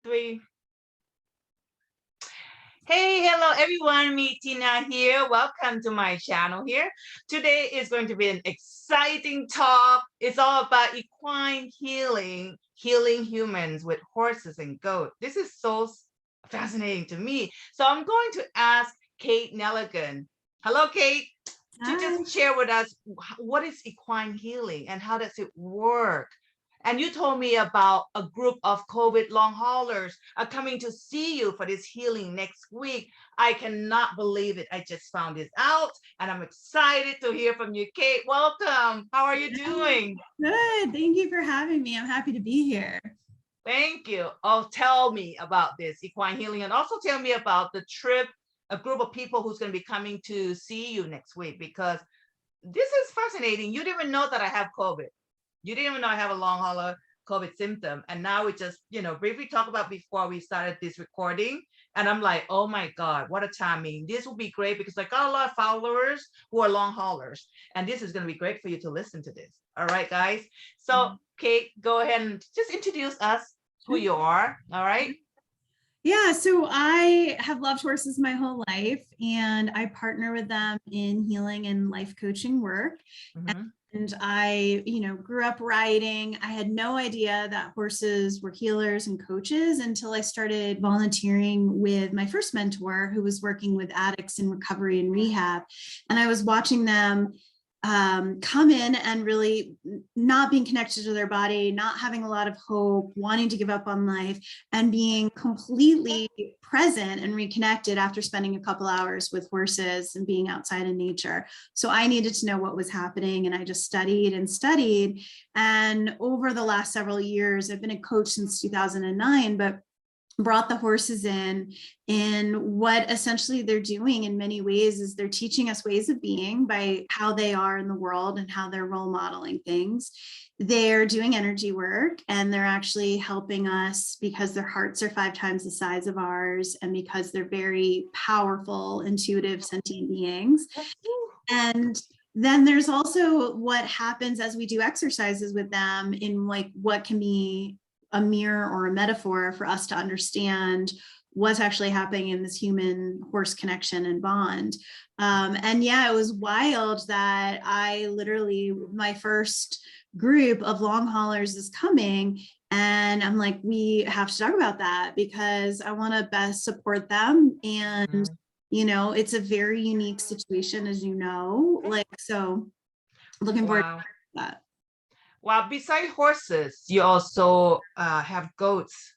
Three. Hey, hello everyone, meettina here. Welcome to my channel here. Today is going to be an exciting talk. It's all about equine healing humans with horses and goats. This is so fascinating to me. So I'm going to ask Kate Neligan. Hello, Kate. Hi. To just share with us what is equine healing and how does it work? And you told me about a group of COVID long haulers are coming to see you for this healing next week. I cannot believe it. I just found this out and I'm excited to hear from you, Kate. Welcome. How are you doing? Good. Thank you for having me. I'm happy to be here. Thank you. Oh, tell me about this equine healing and also tell me about the trip, a group of people who's going to be coming to see you next week, because this is fascinating. You didn't even know that I have COVID. You didn't even know I have a long hauler COVID symptom. And now we just, briefly talk about before we started this recording. And I'm like, oh my God, what a timing. This will be great because I got a lot of followers who are long haulers. And this is going to be great for you to listen to this. All right, guys. So Kate, go ahead and just introduce us, who you are. All right. Yeah, so I have loved horses my whole life, and I partner with them in healing and life coaching work. And I, grew up riding. I had no idea that horses were healers and coaches until I started volunteering with my first mentor, who was working with addicts in recovery and rehab. And I was watching them come in and really not being connected to their body, not having a lot of hope, wanting to give up on life, and being completely present and reconnected after spending a couple hours with horses and being outside in nature. So I needed to know what was happening, and I just studied and studied. And over the last several years, I've been a coach since 2009, but brought the horses in, and what essentially they're doing in many ways is they're teaching us ways of being by how they are in the world and how they're role modeling things. They're doing energy work, and they're actually helping us because their hearts are 5 times the size of ours, and because they're very powerful, intuitive, sentient beings. And then there's also what happens as we do exercises with them in like what can be a mirror or a metaphor for us to understand what's actually happening in this human horse connection and bond. And yeah, it was wild that I literally, my first group of long haulers is coming, and I'm like, we have to talk about that because I want to best support them. And, it's a very unique situation, as so looking forward to that. Well, besides horses, you also have goats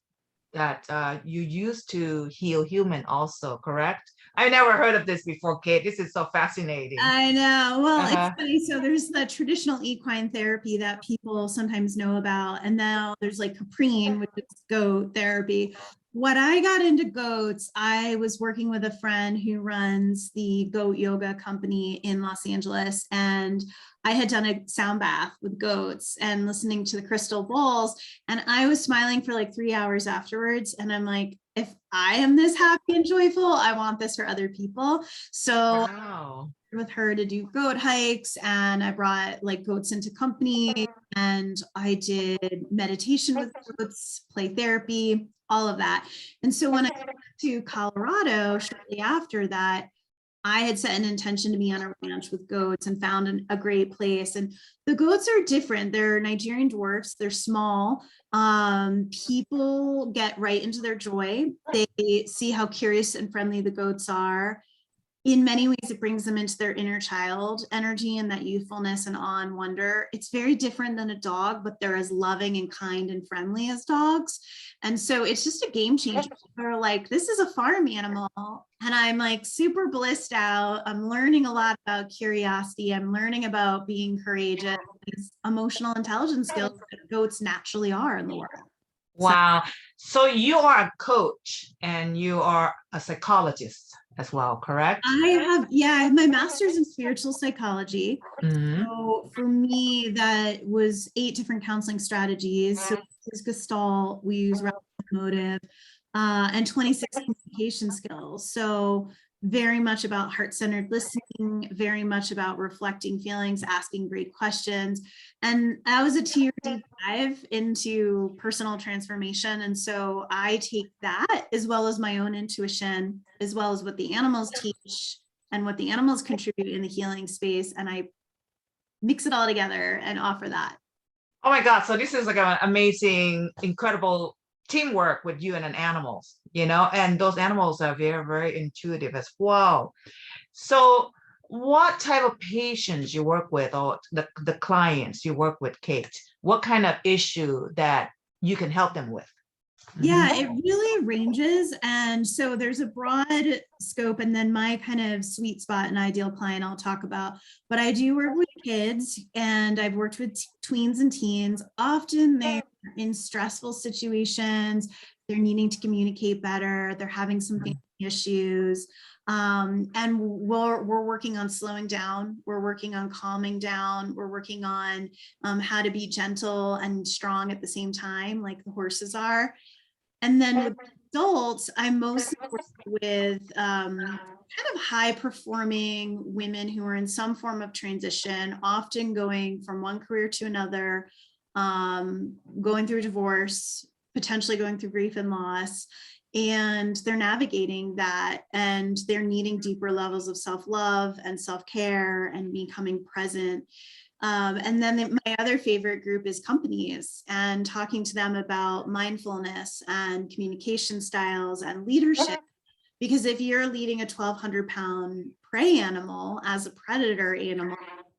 that you use to heal human also, correct? I never heard of this before, Kate. This is so fascinating. I know. Well, it's funny. So there's the traditional equine therapy that people sometimes know about. And now there's like caprine, which is goat therapy. What I got into goats, I was working with a friend who runs the goat yoga company in Los Angeles, and I had done a sound bath with goats and listening to the crystal bowls, and I was smiling for like 3 hours afterwards. And I'm like, if I am this happy and joyful, I want this for other people. So with her to do goat hikes, and I brought like goats into company, and I did meditation with goats, play therapy, all of that. And so when I went to Colorado shortly after that, I had set an intention to be on a ranch with goats and found a great place. And the goats are different. They're Nigerian dwarfs. They're small. People get right into their joy. They see how curious and friendly the goats are. In many ways, it brings them into their inner child energy and that youthfulness and awe and wonder. It's very different than a dog, but they're as loving and kind and friendly as dogs. And so it's just a game changer. They're like, this is a farm animal. And I'm like super blissed out. I'm learning a lot about curiosity. I'm learning about being courageous, these emotional intelligence skills that goats naturally are in the world. Wow. So you are a coach and you are a psychologist as well, correct? I have my master's in spiritual psychology. So for me, that was 8 different counseling strategies. So there's Gestalt, we use motive, and 26 communication skills. So very much about heart-centered listening, very much about reflecting feelings, asking great questions. And that was a 2-year deep dive into personal transformation. And so I take that as well as my own intuition, as well as what the animals teach and what the animals contribute in the healing space. And I mix it all together and offer that. Oh my God. So this is like an amazing, incredible teamwork with you and an animals, and those animals are very, very intuitive as well. So what type of patients you work with, or the clients you work with, Kate? What kind of issue that you can help them with? Yeah, it really ranges. And so there's a broad scope, and then my kind of sweet spot and ideal client I'll talk about. But I do work with kids, and I've worked with tweens and teens. Often they're in stressful situations. They're needing to communicate better. They're having some family issues. And we're working on slowing down. We're working on calming down. We're working on how to be gentle and strong at the same time, like the horses are. And then with adults, I mostly work with kind of high performing women who are in some form of transition, often going from one career to another, going through divorce, potentially going through grief and loss. And they're navigating that, and they're needing deeper levels of self-love and self-care and becoming present. And then my other favorite group is companies, and talking to them about mindfulness and communication styles and leadership. Because if you're leading a 1,200-pound prey animal as a predator animal,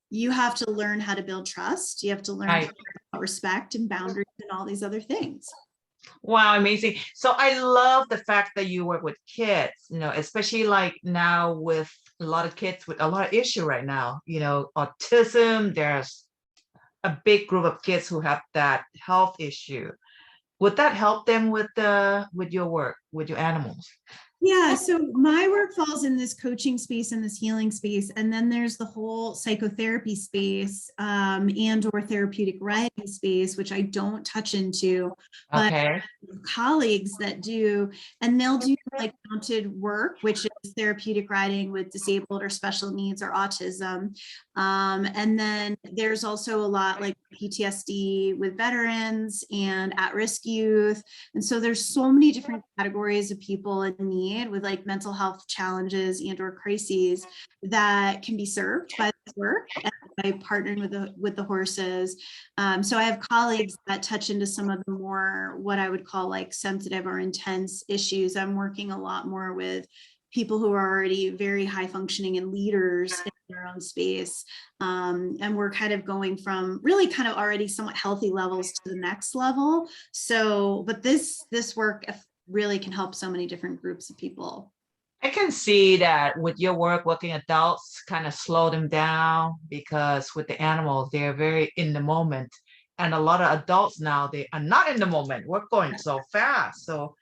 you have to learn how to build trust. You have to learn about respect and boundaries and all these other things. Wow, amazing. So I love the fact that you work with kids, especially like now with a lot of kids with a lot of issue right now, autism. There's a big group of kids who have that health issue. Would that help them with your work, with your animals? Yeah, so my work falls in this coaching space and this healing space. And then there's the whole psychotherapy space and or therapeutic riding space, which I don't touch into, but colleagues that do, and they'll do like mounted work, which is therapeutic riding with disabled or special needs or autism. And then there's also a lot like PTSD with veterans and at-risk youth. And so there's so many different categories of people in need with like mental health challenges and or crises that can be served by this work and by partnering with the horses. So I have colleagues that touch into some of the more what I would call like sensitive or intense issues. I'm working a lot more with people who are already very high functioning and leaders in their own space. And we're kind of going from really kind of already somewhat healthy levels to the next level. So, but this work really can help so many different groups of people. I can see that with your work, working adults kind of slow them down, because with the animals, they're very in the moment. And a lot of adults now, they are not in the moment. We're going so fast. So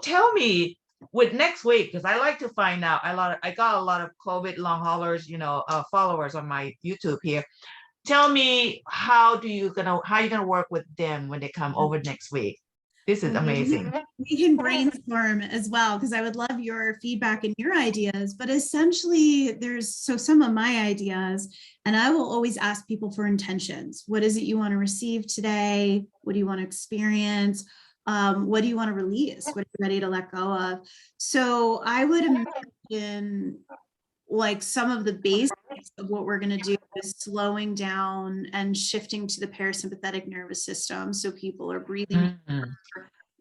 tell me, with next week, because I like to find out I got a lot of COVID long haulers, followers on my YouTube here. Tell me, how you gonna work with them when they come over next week? This is amazing. We can brainstorm as well, because I would love your feedback and your ideas. But essentially, there's some of my ideas, and I will always ask people for intentions. What is it you want to receive today? What do you want to experience? What do you want to release? What are you ready to let go of? So I would imagine like some of the basics of what we're going to do is slowing down and shifting to the parasympathetic nervous system. So people are breathing,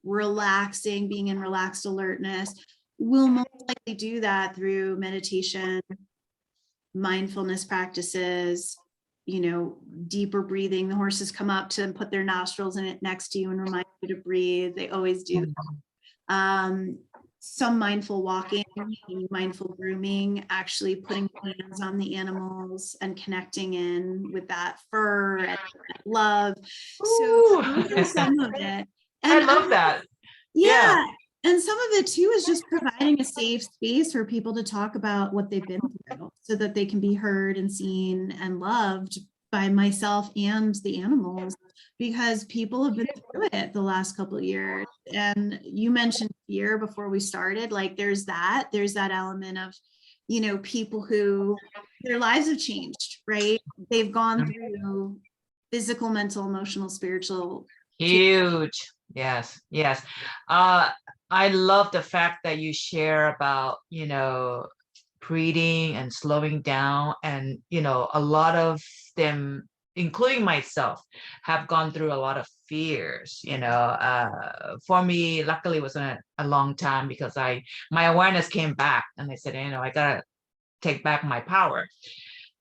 relaxing, being in relaxed alertness. We'll most likely do that through meditation, mindfulness practices, deeper breathing. The horses come up to put their nostrils in it next to you and remind you to breathe. They always do that. Some mindful walking, mindful grooming, actually putting hands on the animals and connecting in with that fur and that love. So those are some of it. And I love that. Yeah. And some of it too is just providing a safe space for people to talk about what they've been through so that they can be heard and seen and loved by myself and the animals, because people have been through it the last couple of years. And you mentioned fear before we started, like there's that element of, you know, people who their lives have changed, right? They've gone through physical, mental, emotional, spiritual. Huge. Yes, yes. I love the fact that you share about, you know, breathing and slowing down. And, you know, a lot of them, including myself, have gone through a lot of fears, you know. For me, luckily, it wasn't a long time because my awareness came back and I said, you know, I gotta take back my power.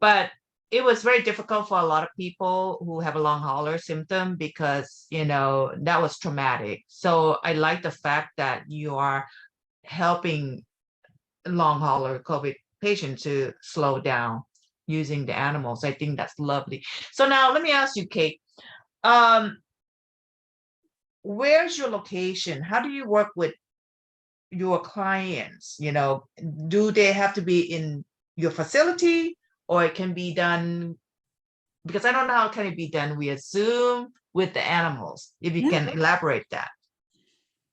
But it was very difficult for a lot of people who have a long hauler symptom because, you know, that was traumatic. So I like the fact that you are helping long hauler COVID patients to slow down using the animals. I think that's lovely. So now let me ask you, Kate, where's your location? How do you work with your clients? You know, do they have to be in your facility, or it can be done, because I don't know how can it be done via Zoom with the animals, if you can elaborate that.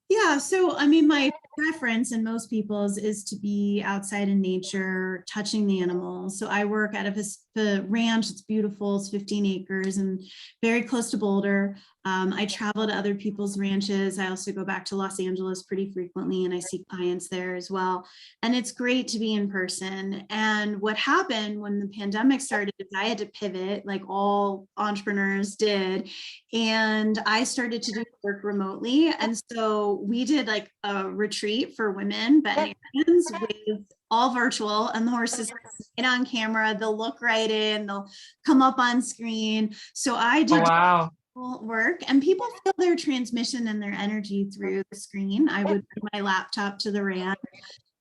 Yeah, so I mean, my preference and most people's is to be outside in nature, touching the animals. So I work out of the ranch. It's beautiful. It's 15 acres and very close to Boulder. I travel to other people's ranches. I also go back to Los Angeles pretty frequently, and I see clients there as well. And it's great to be in person. And what happened when the pandemic started is I had to pivot, like all entrepreneurs did. And I started to do work remotely. And so we did like a retreat for women veterinarians with all virtual, and the horses get on camera, they'll look right in, they'll come up on screen. So I did work, and people feel their transmission and their energy through the screen. I would bring my laptop to the ranch.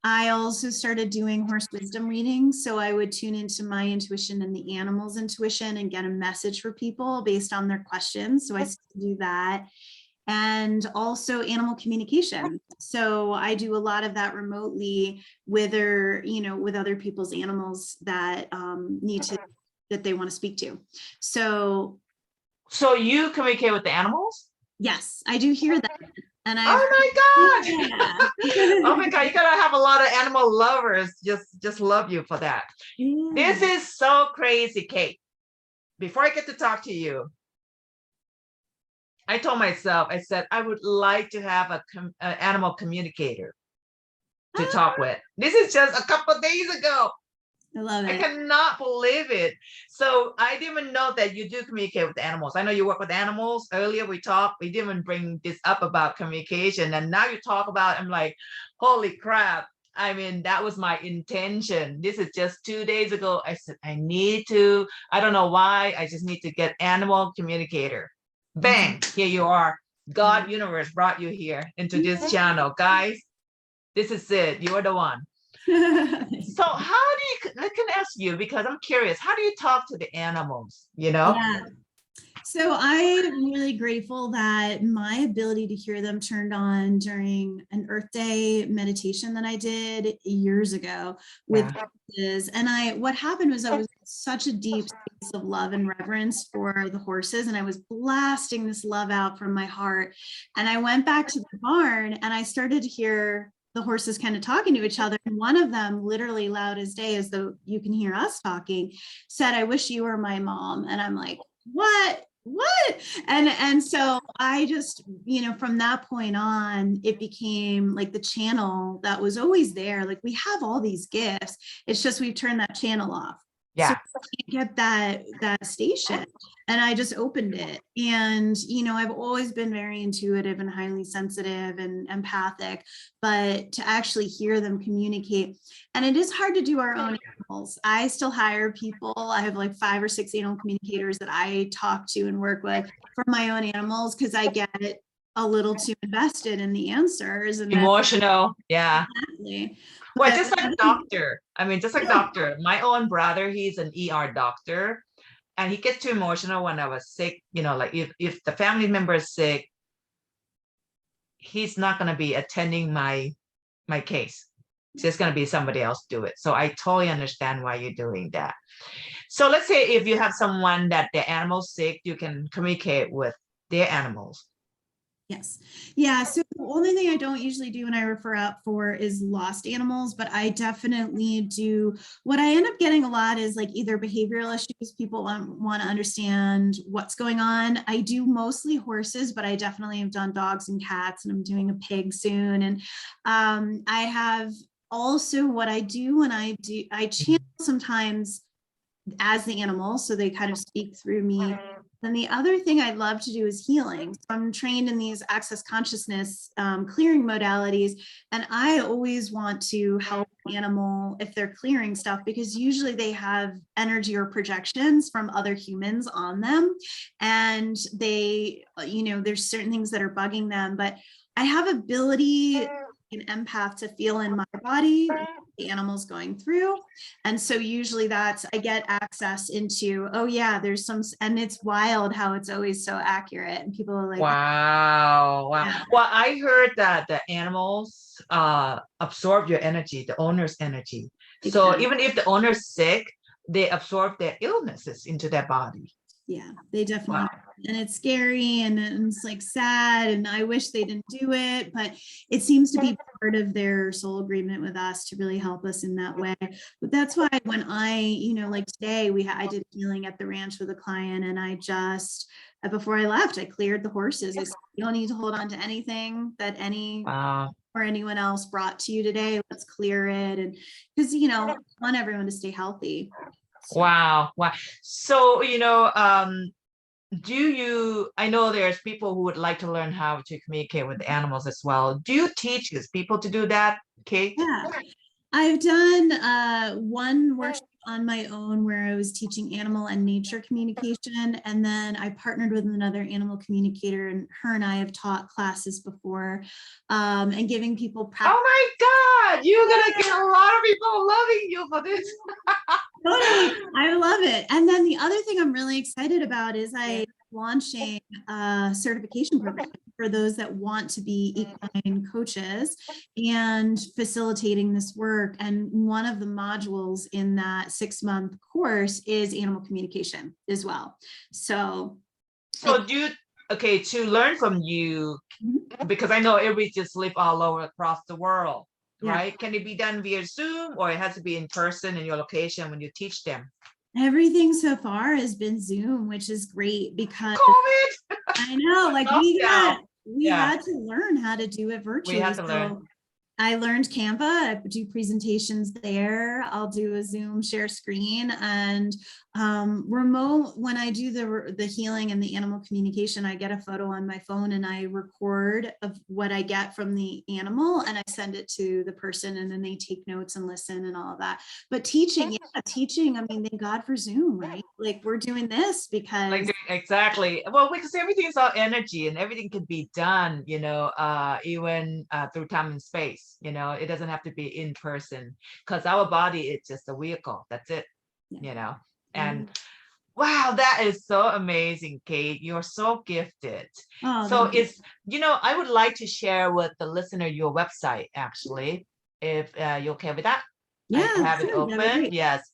I also started doing horse wisdom readings. So I would tune into my intuition and the animal's intuition and get a message for people based on their questions. So I still do that. And also animal communication. So I do a lot of that remotely with other people's animals that that they want to speak to. So you communicate with the animals? Yes, I do hear that. And oh my God. Yeah. Oh my God, you gotta have a lot of animal lovers just love you for that. Yeah. This is so crazy, Kate. Before I get to talk to you, I told myself, I said, I would like to have an animal communicator to talk with. This is just a couple of days ago. I love it. I cannot believe it. So I didn't even know that you do communicate with the animals. I know you work with animals. Earlier we didn't even bring this up about communication. And now you talk about, I'm like, holy crap. I mean, that was my intention. This is just 2 days ago. I said, I don't know why. I just need to get animal communicator. Bang, here you are. God universe brought you here into this channel. Guys, this is it. You're the one. So how do I can ask you, because I'm curious, how do you talk to the animals, you know? Yeah. So I'm really grateful that my ability to hear them turned on during an Earth Day meditation that I did years ago with horses. And what happened was I was in such a deep space of love and reverence for the horses, and I was blasting this love out from my heart. And I went back to the barn and I started to hear the horses kind of talking to each other. And one of them, literally loud as day, as though you can hear us talking, said, "I wish you were my mom." And I'm like, what? And so I just, from that point on, it became like the channel that was always there. Like, we have all these gifts. It's just we've turned that channel off. Yeah. So I can't get that station. And I just opened it. And, I've always been very intuitive and highly sensitive and empathic, but to actually hear them communicate. And it is hard to do our own animals. I still hire people. I have like 5 or 6 animal communicators that I talk to and work with for my own animals, because I get a little too invested in the answers and emotional. Yeah. Exactly. Well, just like doctor. I mean, just like doctor. My own brother, he's an ER doctor, and he gets too emotional when I was sick. Like if the family member is sick, he's not going to be attending my case. It's just going to be somebody else do it. So I totally understand why you're doing that. So let's say if you have someone that the animal's sick, you can communicate with their animals. Yes. Yeah. So the only thing I don't usually do when I refer out for is lost animals, but I definitely do. What I end up getting a lot is like either behavioral issues, people want to understand what's going on. I do mostly horses, but I definitely have done dogs and cats, and I'm doing a pig soon. And I have also what I do when I channel sometimes as the animal, so they kind of speak through me. Then the other thing I love to do is healing. So I'm trained in these access consciousness clearing modalities, and I always want to help the animal if they're clearing stuff, because usually they have energy or projections from other humans on them, and they, there's certain things that are bugging them. But I have ability, an empath, to feel in my body the animal's going through. And so usually that's, I get access into, oh yeah, there's some, and it's wild how it's always so accurate. And people are like, wow. Yeah. Well, I heard that the animals absorb your energy, the owner's energy. So even if the owner's sick, they absorb their illnesses into their body. Yeah, they definitely, and it's scary, and it's like sad, and I wish they didn't do it, but it seems to be part of their soul agreement with us to really help us in that way. But that's why when I, like today, I did healing at the ranch with a client, and I just, before I left, I cleared the horses. I said, you don't need to hold on to anything that or anyone else brought to you today. Let's clear it. And because, I want everyone to stay healthy. So. Wow. So, I know there's people who would like to learn how to communicate with animals as well. Do you teach these people to do that, Kate? Yeah, I've done one workshop on my own where I was teaching animal and nature communication. And then I partnered with another animal communicator, and her and I have taught classes before, and giving people practice. Oh my God, you're going to get a lot of people loving you for this. Totally. I love it. And then the other thing I'm really excited about is I launching a certification program for those that want to be equine coaches and facilitating this work. And one of the modules in that 6-month course is animal communication as well. So to learn from you, because I know everybody just live all over across the world. Right? Can it be done via Zoom, or it has to be in person in your location when you teach them? Everything so far has been Zoom, which is great because COVID. I know, like we had to learn how to do it virtually. We had to learn. I learned Canva. I do presentations there. I'll do a Zoom share screen, and remote. When I do the healing and the animal communication, I get a photo on my phone and I record of what I get from the animal, and I send it to the person, and then they take notes and listen and all of that. But teaching, I mean, thank God for Zoom, right? Like we're doing this because exactly. Well, because everything's all energy, and everything can be done, even through time and space. It doesn't have to be in person, because our body is just a vehicle. That's it. And wow, that is so amazing, Kate. You're so gifted. So it's, I would like to share with the listener your website, actually, if you're okay with that. Yeah, I have it open. Yes,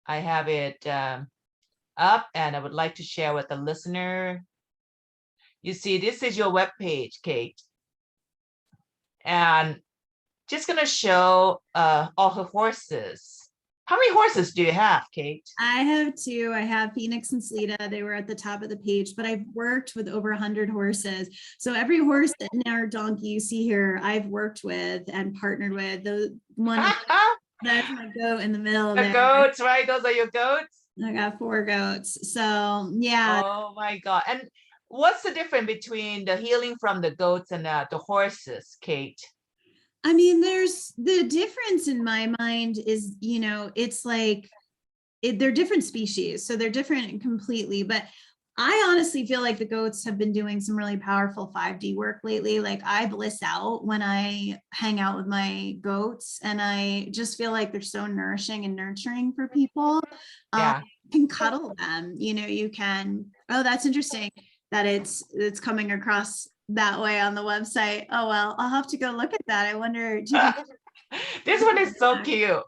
I have it up, and I would like to share with the listener. You see, this is your webpage, Kate. And just gonna show all her horses. How many horses do you have, Kate? I have 2. I have Phoenix and Sleeta. They were at the top of the page, but I've worked with over 100 horses. So every horse and our donkey you see here, I've worked with and partnered with. The one that's my goat in the middle. The goats, right? Those are your goats? I got 4 goats. So yeah. Oh my God. And what's the difference between the healing from the goats and the horses, Kate? I mean, there's the difference in my mind is, it's like they're different species. So they're different completely. But I honestly feel like the goats have been doing some really powerful 5D work lately. Like I bliss out when I hang out with my goats, and I just feel like they're so nourishing and nurturing for people. You can cuddle them, you can, that's interesting that it's coming across that way on the website. Oh, well, I'll have to go look at that. I wonder, this one is so cute.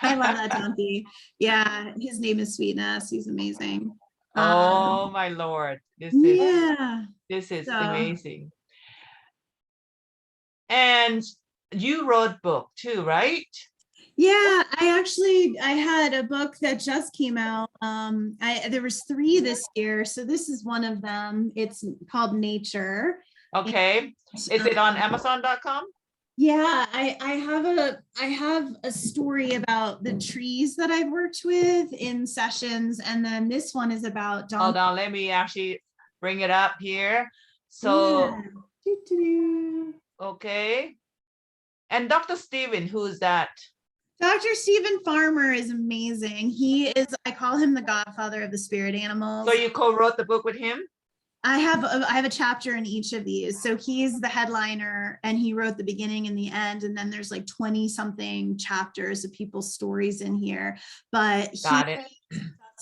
I love that donkey. Yeah, his name is Sweetness. He's amazing. Oh my Lord. Yeah. This is So, amazing. And you wrote book too, right? yeah, I had a book that just came out. There was 3 this year, so this is one of them. It's called Nature. Okay. Is it on Amazon.com? Yeah, I have a story about the trees that I've worked with in sessions, and then this one is about Hold on, let me actually bring it up here. So, yeah. okay. And Dr. Steven, who is that? Dr. Stephen Farmer is amazing. He is, I call him the godfather of the spirit animals. So you co-wrote the book with him? I have a chapter in each of these. So he's the headliner and he wrote the beginning and the end. And then there's like 20 something chapters of people's stories in here. But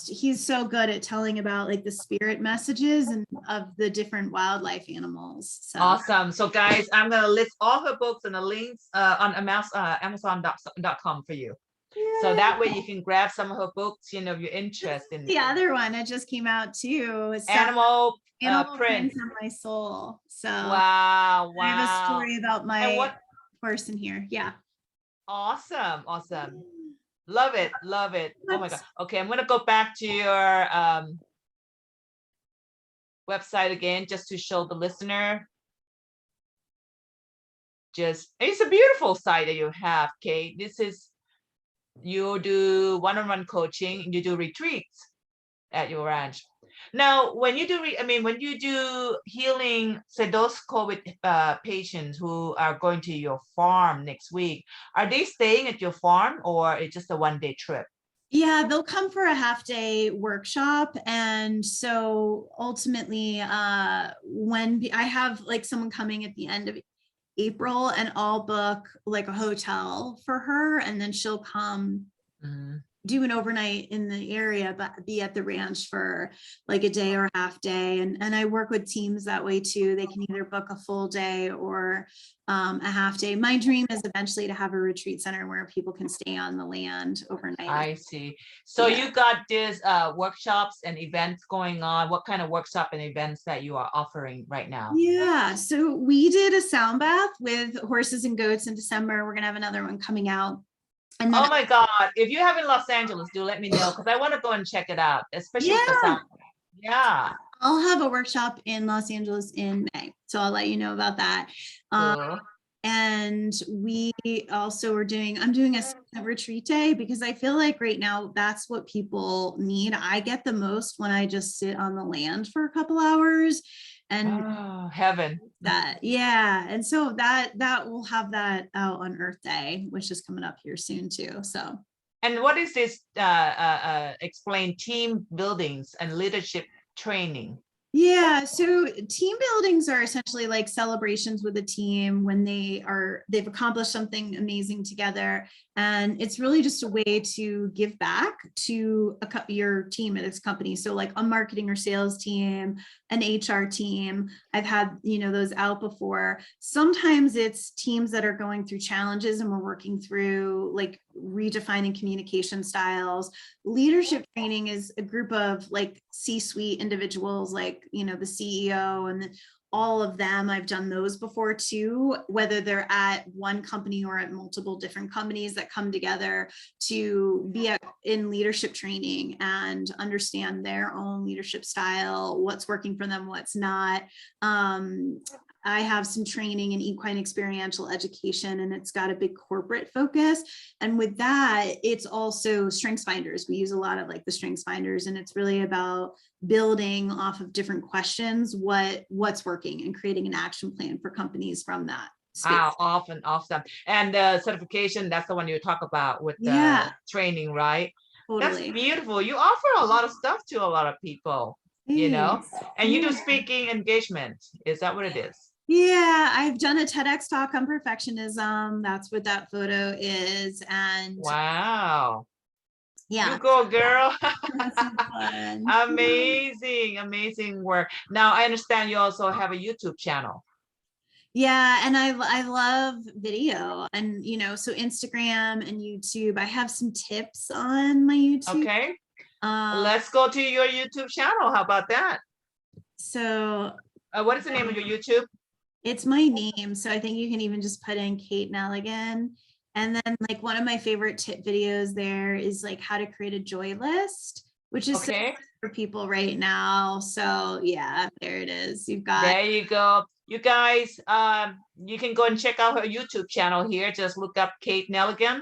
he's so good at telling about like the spirit messages and of the different wildlife animals. So awesome. So guys, I'm going to list all her books and the links on Amazon.com for you. Yeah. So that way you can grab some of her books, you know, if you're interested in the other one that just came out too. Animal Prints on My Soul. So wow. I have a story about my horse in here. Yeah. Awesome. Love it. Oh my God. Okay, I'm gonna go back to your website again just to show the listener. It's a beautiful site that you have, Kate. You do one-on-one coaching, you do retreats at your ranch. Now, when you do healing, say those COVID patients who are going to your farm next week, are they staying at your farm or it's just a one-day trip? Yeah, they'll come for a half-day workshop. And so ultimately, when I have like someone coming at the end of April and I'll book like a hotel for her and then she'll come do an overnight in the area, but be at the ranch for like a day or a half day. And I work with teams that way too. They can either book a full day or a half day. My dream is eventually to have a retreat center where people can stay on the land overnight. I see. So yeah. You got these workshops and events going on. What kind of workshop and events that you are offering right now? Yeah, so we did a sound bath with horses and goats in December. We're gonna have another one coming out. And then, oh my God, if you have in Los Angeles, do let me know because I want to go and check it out, especially for sound. Yeah. I'll have a workshop in Los Angeles in May. So I'll let you know about that. Cool. And we also I'm doing a retreat day because I feel like right now that's what people need. I get the most when I just sit on the land for a couple hours and heaven. Yeah. And so that we'll have that out on Earth Day, which is coming up here soon too. So. And what is this explain team buildings and leadership training? Yeah, so team buildings are essentially like celebrations with a team when they've accomplished something amazing together. And it's really just a way to give back to your team at this company. So like a marketing or sales team, an HR team, I've had, those out before. Sometimes it's teams that are going through challenges and we're working through like redefining communication styles. Leadership training is a group of like C-suite individuals, like, the CEO and all of them. I've done those before too, whether they're at one company or at multiple different companies that come together to be in leadership training and understand their own leadership style, what's working for them, what's not. I have some training in equine experiential education, and it's got a big corporate focus. And with that, it's also strengths finders. We use a lot of like the strengths finders, and it's really about building off of different questions, what's working and creating an action plan for companies from that space. Wow, awesome. And the certification, that's the one you talk about with the training, right? Totally. That's beautiful. You offer a lot of stuff to a lot of people, and you do speaking engagement. Is that what it is? Yeah, I've done a TEDx talk on perfectionism. That's what that photo is. And wow. Yeah. You go, girl. Amazing work. Now I understand you also have a YouTube channel. Yeah, and I love video, and so Instagram and YouTube. I have some tips on my YouTube. Okay, Um, let's go to your YouTube channel. How about that? so What is the name of your YouTube? it's my name, so I think you can even just put in Kate Neligan. And then like one of my favorite tip videos there is like how to create a joy list, which is so Okay, for people right now. So yeah, there it is. You've got there you go. You guys, you can go and check out her YouTube channel here. Just look up Kate Neligan.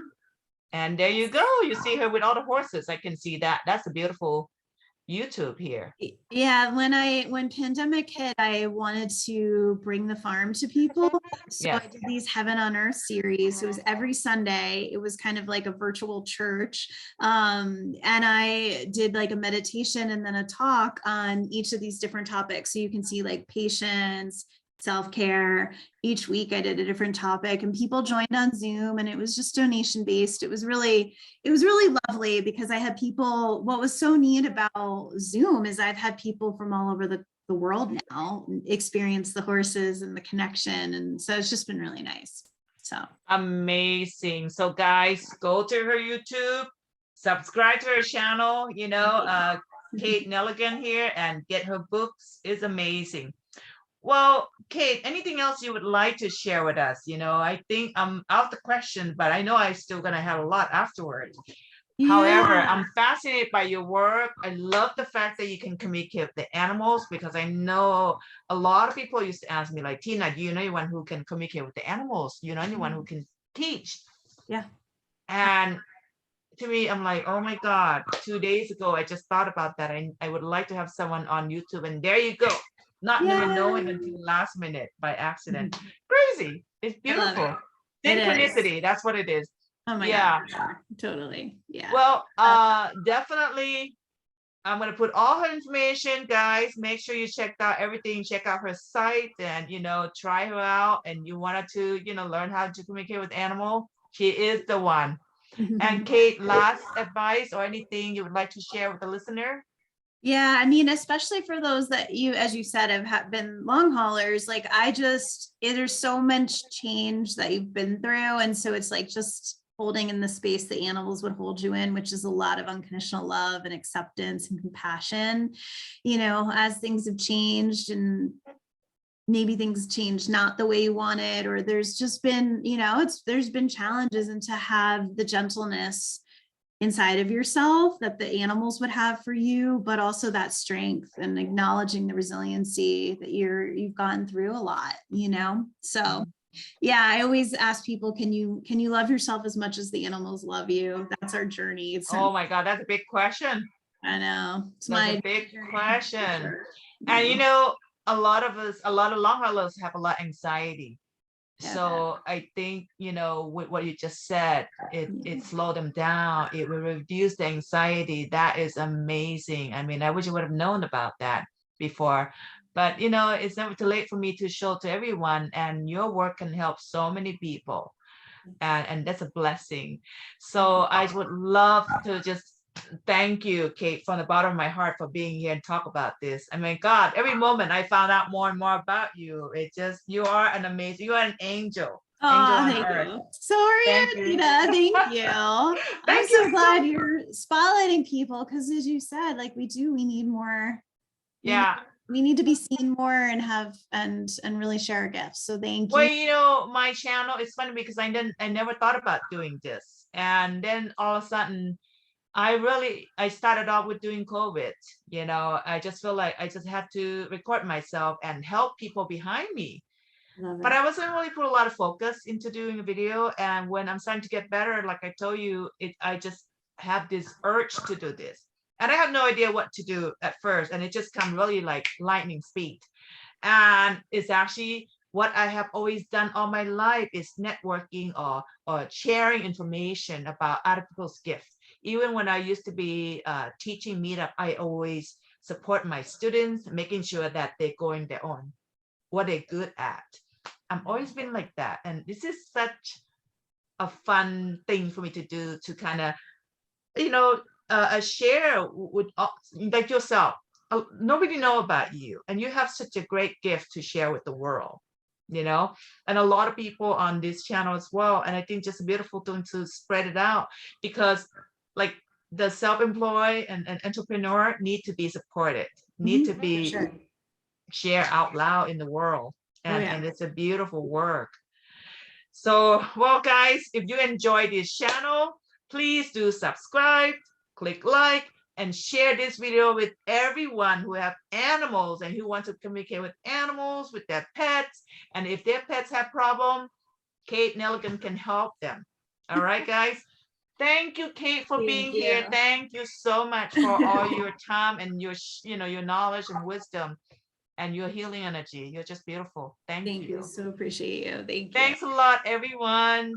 And there you go. You see her with all the horses. I can see that. That's a beautiful YouTube here. Yeah, when pandemic hit, I wanted to bring the farm to people. So Yeah. I did these Heaven on Earth series. It was every Sunday. It was kind of like a virtual church. And I did like a meditation and then a talk on each of these different topics. So you can see like patience, self-care. Each week I did a different topic, and people joined on Zoom, and it was just donation based. It was really lovely because I had people. What was so neat about Zoom is I've had people from all over the world now experience the horses and the connection, and so it's just been really nice. So Amazing. So guys, go to her YouTube, subscribe to her channel, Kate Neligan here, and get her books. Is amazing. Well, Kate, anything else you would like to share with us? I think I'm out the question, but I know I'm still gonna have a lot afterwards. However, yeah. I'm fascinated by your work. I love the fact that you can communicate with the animals, because I know a lot of people used to ask me like, Tina, do you know anyone who can communicate with the animals? You know anyone who can teach? Yeah. And to me, I'm like, oh my God, 2 days ago, I just thought about that. I would like to have someone on YouTube, and there you go. Not even knowing until last minute by accident. Crazy. It's beautiful. Synchronicity. That's what it is. Oh my Yeah. God. Totally. Yeah. Well, definitely. I'm going to put all her information, guys. Make sure you check out everything. Check out her site and, try her out. And you wanted to, learn how to communicate with animal. She is the one. And Kate, last advice or anything you would like to share with the listener? Yeah, I mean, especially for those that as you said, have been long haulers, like there's so much change that you've been through. And so it's like just holding in the space the animals would hold you in, which is a lot of unconditional love and acceptance and compassion, as things have changed and maybe things changed not the way you wanted, or there's just been, there's been challenges, and to have the gentleness inside of yourself that the animals would have for you, but also that strength and acknowledging the resiliency that you've gone through a lot, so yeah, I always ask people, can you love yourself as much as the animals love you? That's our journey. Oh my God, that's a big question. I know, it's a big question. Sure. And a lot of long haulers have a lot of anxiety. So I think, with what you just said, it slowed them down. It will reduce the anxiety. That is amazing. I mean, I wish I would have known about that before. But, it's never too late for me to show to everyone. And your work can help so many people. And that's a blessing. So I would love to just thank you, Kate, from the bottom of my heart for being here and talk about this. I mean, God, every moment I found out more and more about you. You are you are an angel. Oh, thank you. Sorry, Anita. Thank you. I'm so glad you're spotlighting people, because as you said, like we need more. Yeah. We need to be seen more and have and really share our gifts. So thank you. Well, my channel, it's funny because I never thought about doing this. And then all of a sudden, I started off with doing COVID. I just feel like I just have to record myself and help people behind me. But I wasn't really put a lot of focus into doing a video. And when I'm starting to get better, like I told you, I just have this urge to do this. And I have no idea what to do at first. And it just come really like lightning speed. And it's actually what I have always done all my life, is networking or sharing information about other people's gifts. Even when I used to be teaching meetup, I always support my students, making sure that they're going their own, what they're good at. I've always been like that. And this is such a fun thing for me to do, to kind of, share with like yourself. Nobody know about you, and you have such a great gift to share with the world. you know, and a lot of people on this channel as well. And I think just a beautiful thing to spread it out, because like the self-employed and entrepreneur need to be supported, need to be Sure. shared out loud in the world. Oh, yeah. And it's a beautiful work. So, well, guys, if you enjoy this channel, please do subscribe, click like, and share this video with everyone who have animals and who want to communicate with animals, with their pets. And if their pets have problems, Kate Neligan can help them. All right, guys. Thank you, Kate, for being here. Thank you so much for all your time and your, your knowledge and wisdom and your healing energy. You're just beautiful. Thank you. So appreciate you. Thank you. Thanks a lot, everyone.